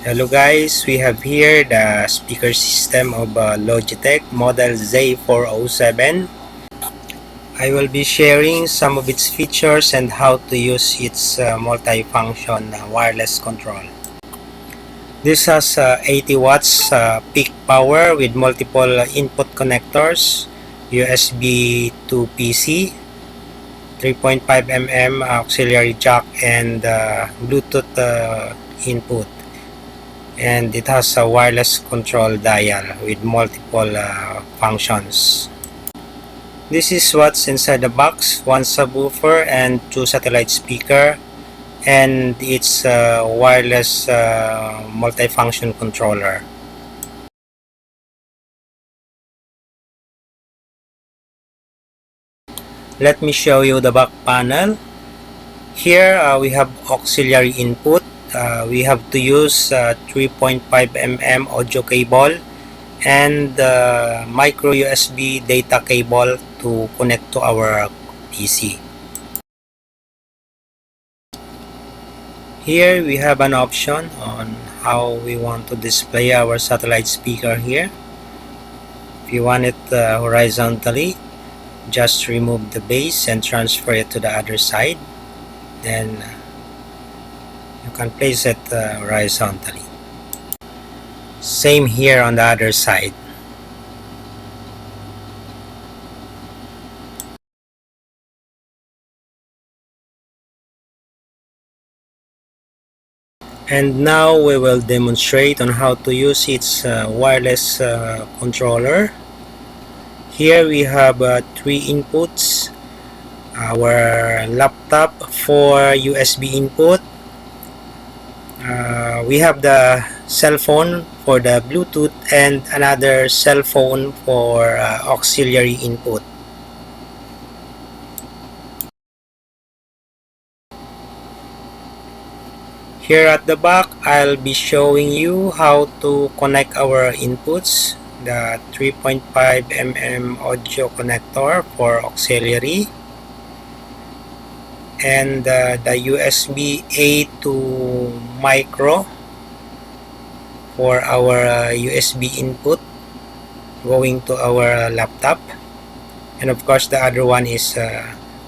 Hello guys, we have here the speaker system of Logitech model Z407. I will be sharing some of its features and how to use its multi-function wireless control. This has 80 watts peak power with multiple input connectors, USB to PC, 3.5 mm auxiliary jack, and Bluetooth input. And it has a wireless control dial with multiple functions. This is what's inside the box: one subwoofer and two satellite speaker, and its wireless multifunction controller. Let me show you the back panel. Here we have auxiliary input. We have to use 3.5 mm audio cable and micro USB data cable to connect to our PC. Here we have an option on how we want to display our satellite speaker here. If you want it horizontally, just remove the base and transfer it to the other side. Then you can place it horizontally. Same here on the other side. And now we will demonstrate on how to use its wireless controller. Here we have 3 inputs. Our laptop for USB input. We have the cell phone for the Bluetooth and another cell phone for auxiliary input. Here at the back, I'll be showing you how to connect our inputs. The 3.5 mm audio connector for auxiliary, and the USB A to micro for our USB input going to our laptop, and of course the other one is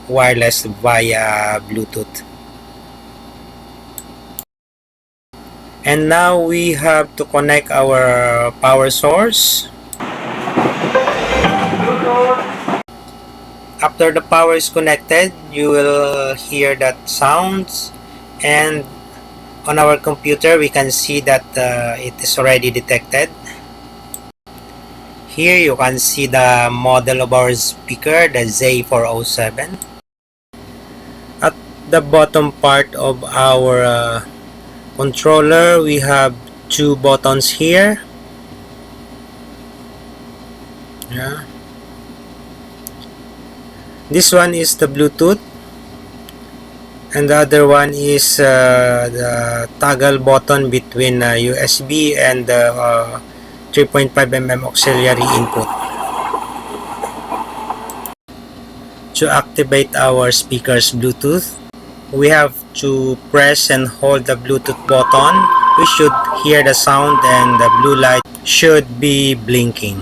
wireless via Bluetooth. And now we have to connect our power source. After the power is connected, you will hear that sounds, and on our computer we can see that it is already detected. Here you can see the model of our speaker, the Z407. At the bottom part of our controller, we have 2 buttons here. Yeah. This one is the Bluetooth, and the other one is the toggle button between USB and 3.5 mm auxiliary input. To activate our speaker's Bluetooth, we have to press and hold the Bluetooth button. We should hear the sound and the blue light should be blinking.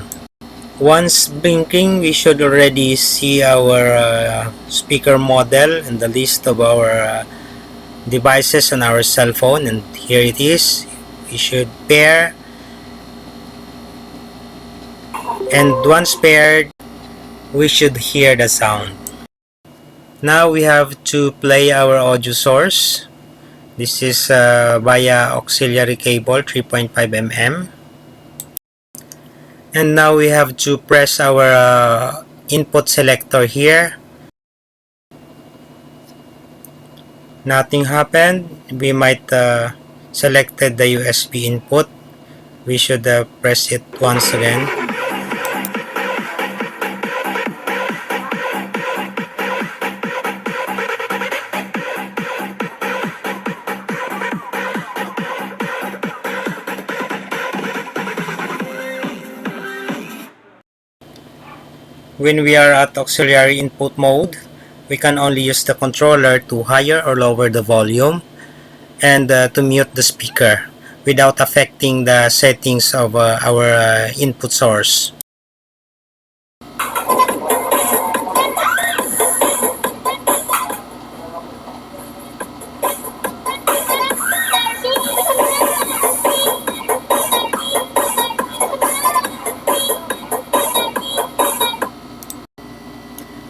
Once blinking, we should already see our speaker model and the list of our devices on our cell phone, and here it is. We should pair, and once paired, we should hear the sound. Now we have to play our audio source. This is via auxiliary cable 3.5 mm. And now we have to press our input selector here. Nothing happened. We might selected the USB input. We should press it once again. When we are at auxiliary input mode, we can only use the controller to higher or lower the volume and to mute the speaker. without affecting the settings of our input source.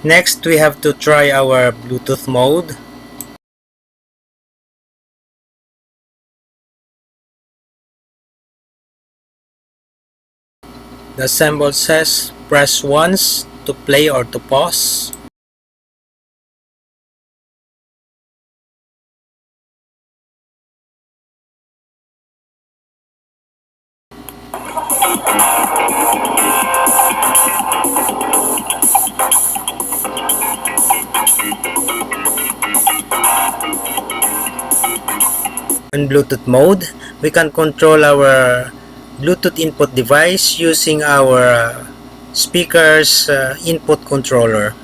Next, we have to try our Bluetooth mode. The symbol says press once to play or to pause. In Bluetooth mode, we can control our Bluetooth input device using our speaker's input controller.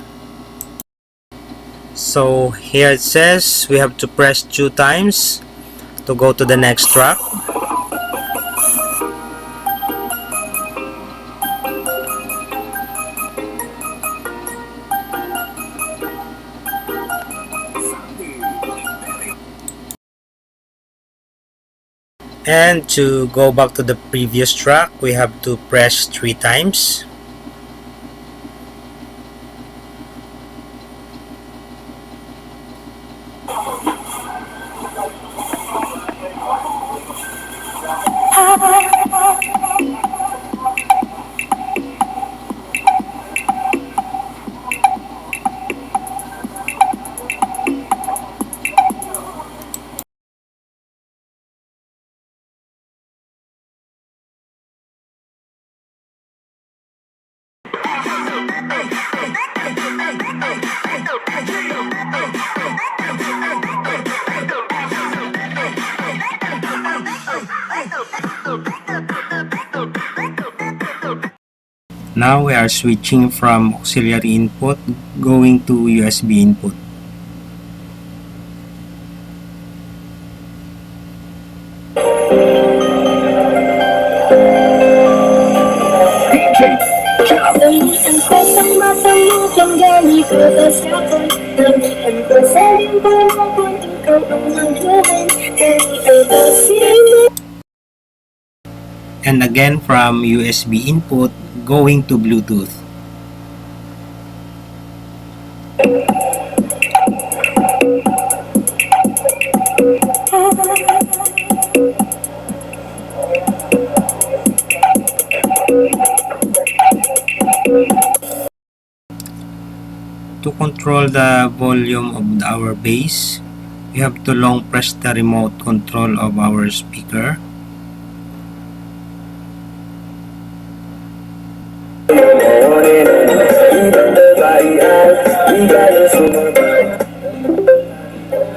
So here it says we have to press 2 times to go to the next track. And to go back to the previous track, we have to press 3 times. Now we are switching from auxiliary input going to USB input. And again from USB input going to Bluetooth. To control the volume of our bass, we have to long press the remote control of our speaker.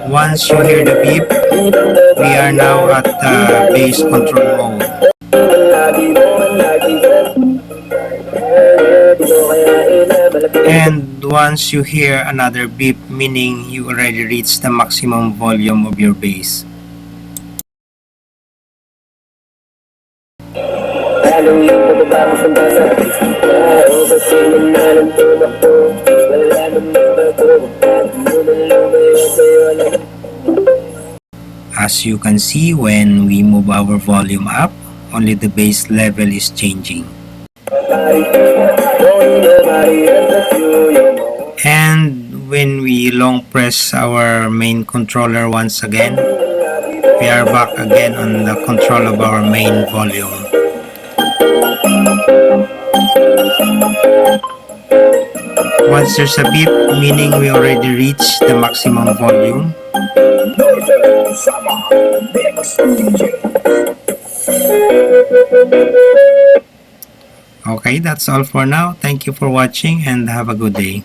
Once you hear the beep, we are now at the bass control mode. And once you hear another beep, meaning you already reached the maximum volume of your bass. As you can see, when we move our volume up, only the bass level is changing. And when we long press our main controller once again, we are back again on the control of our main volume. Once there's a beep, meaning we already reached the maximum volume. Okay, that's all for now. Thank you for watching and have a good day.